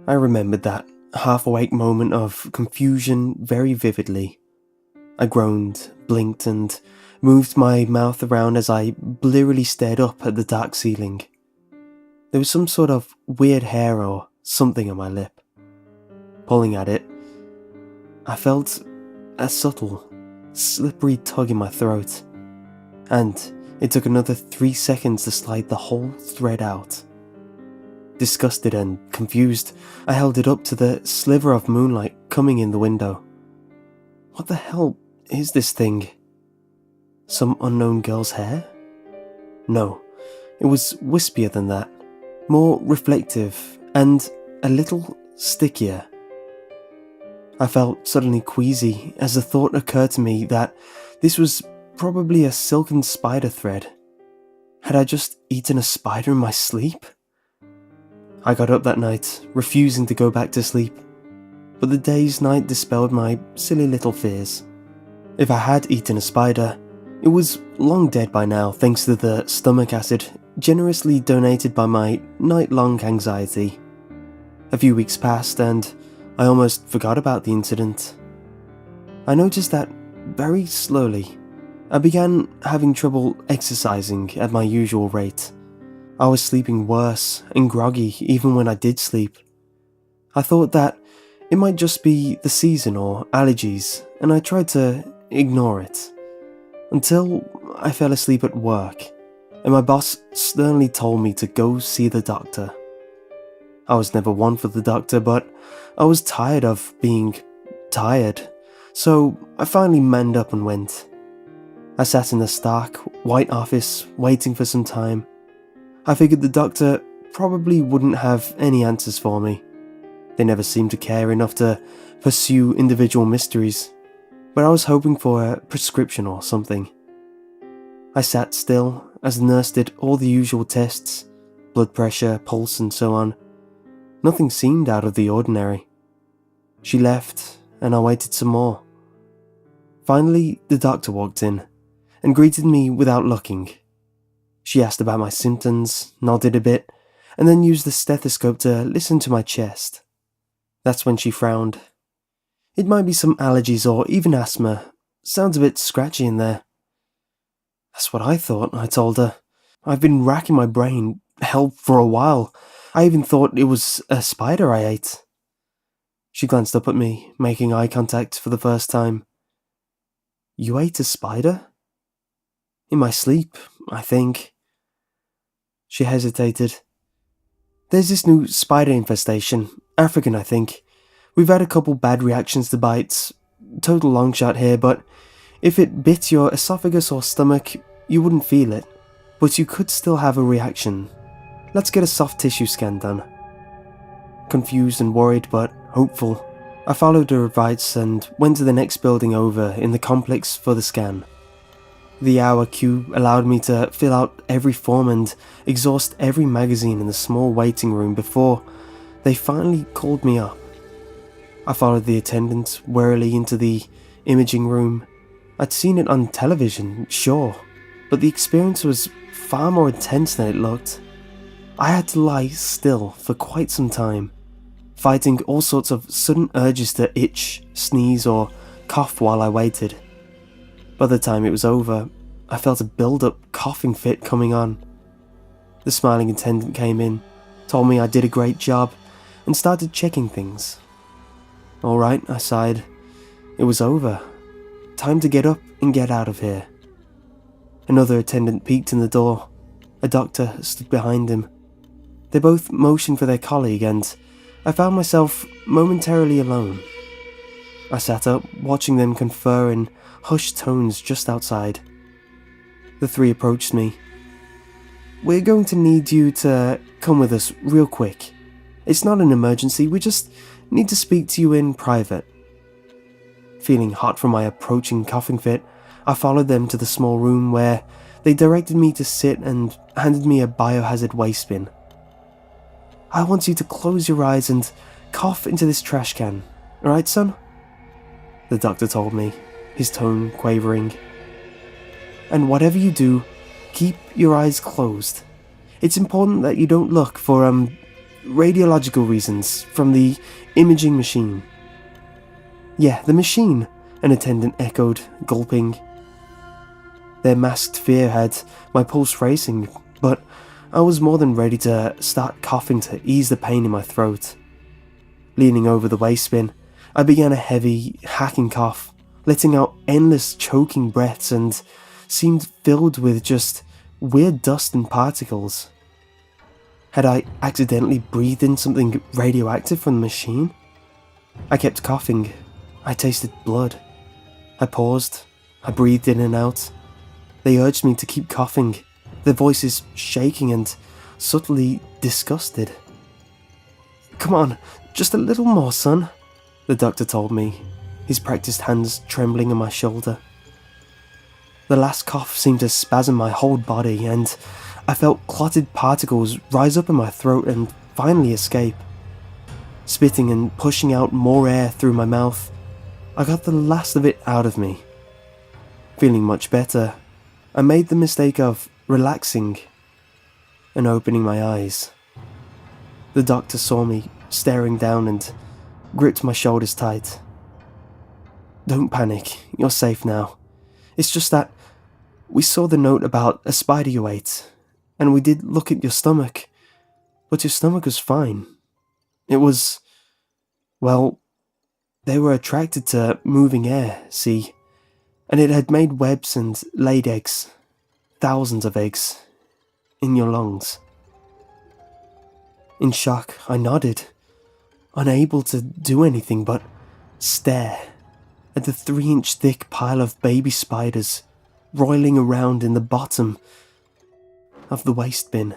I remembered that half-awake moment of confusion very vividly. I groaned, blinked, and moved my mouth around as I blearily stared up at the dark ceiling. There was some sort of weird hair or something on my lip. Pulling at it, I felt a subtle, slippery tug in my throat, and it took another 3 seconds to slide the whole thread out. Disgusted and confused, I held it up to the sliver of moonlight coming in the window. What the hell is this thing? Some unknown girl's hair? No, it was wispier than that, more reflective and a little stickier. I felt suddenly queasy as the thought occurred to me that this was probably a silken spider thread. Had I just eaten a spider in my sleep? I got up that night, refusing to go back to sleep, but the day's night dispelled my silly little fears. If I had eaten a spider, it was long dead by now thanks to the stomach acid generously donated by my night-long anxiety. A few weeks passed and I almost forgot about the incident. I noticed that, very slowly, I began having trouble exercising at my usual rate. I was sleeping worse and groggy even when I did sleep. I thought that it might just be the season or allergies, and I tried to ignore it. Until I fell asleep at work, and my boss sternly told me to go see the doctor. I was never one for the doctor, but I was tired of being tired, so I finally manned up and went. I sat in the stark, white office, waiting for some time. I figured the doctor probably wouldn't have any answers for me. They never seemed to care enough to pursue individual mysteries, but I was hoping for a prescription or something. I sat still as the nurse did all the usual tests, blood pressure, pulse and so on. Nothing seemed out of the ordinary. She left and I waited some more. Finally, the doctor walked in and greeted me without looking. She asked about my symptoms, nodded a bit, and then used the stethoscope to listen to my chest. That's when she frowned. It might be some allergies or even asthma. Sounds a bit scratchy in there. That's what I thought, I told her. I've been racking my brain, hell, for a while. I even thought it was a spider I ate. She glanced up at me, making eye contact for the first time. You ate a spider? In my sleep, I think. She hesitated. There's this new spider infestation, African I think. We've had a couple bad reactions to bites. Total long shot here, but if it bit your esophagus or stomach, you wouldn't feel it, but you could still have a reaction. Let's get a soft tissue scan done. Confused and worried, but hopeful, I followed her advice and went to the next building over in the complex for the scan. The hour queue allowed me to fill out every form and exhaust every magazine in the small waiting room before they finally called me up. I followed the attendant warily into the imaging room. I'd seen it on television, sure, but the experience was far more intense than it looked. I had to lie still for quite some time, fighting all sorts of sudden urges to itch, sneeze, or cough while I waited. By the time it was over, I felt a build-up coughing fit coming on. The smiling attendant came in, told me I did a great job, and started checking things. Alright, I sighed. It was over. Time to get up and get out of here. Another attendant peeked in the door. A doctor stood behind him. They both motioned for their colleague and I found myself momentarily alone. I sat up, watching them confer in hushed tones just outside. The three approached me. We're going to need you to come with us real quick. It's not an emergency, we just need to speak to you in private. Feeling hot from my approaching coughing fit, I followed them to the small room where they directed me to sit and handed me a biohazard waste bin. I want you to close your eyes and cough into this trash can, alright son? The doctor told me, his tone quavering. And whatever you do, keep your eyes closed. It's important that you don't look for, radiological reasons from the imaging machine. Yeah, the machine, an attendant echoed, gulping. Their masked fear had my pulse racing, but I was more than ready to start coughing to ease the pain in my throat. Leaning over the waste bin, I began a heavy, hacking cough, letting out endless choking breaths and seemed filled with just weird dust and particles. Had I accidentally breathed in something radioactive from the machine? I kept coughing. I tasted blood. I paused. I breathed in and out. They urged me to keep coughing, their voices shaking and subtly disgusted. "Come on, just a little more, son," the doctor told me, his practiced hands trembling on my shoulder. The last cough seemed to spasm my whole body, and I felt clotted particles rise up in my throat and finally escape. Spitting and pushing out more air through my mouth, I got the last of it out of me. Feeling much better, I made the mistake of relaxing and opening my eyes. The doctor saw me staring down and gripped my shoulders tight. "Don't panic, you're safe now. It's just that we saw the note about a spider you ate, and we did look at your stomach, but your stomach was fine. It was, well, they were attracted to moving air, see, and it had made webs and laid eggs, thousands of eggs, in your lungs." In shock, I nodded, unable to do anything but stare at the 3-inch thick pile of baby spiders roiling around in the bottom of the waste bin.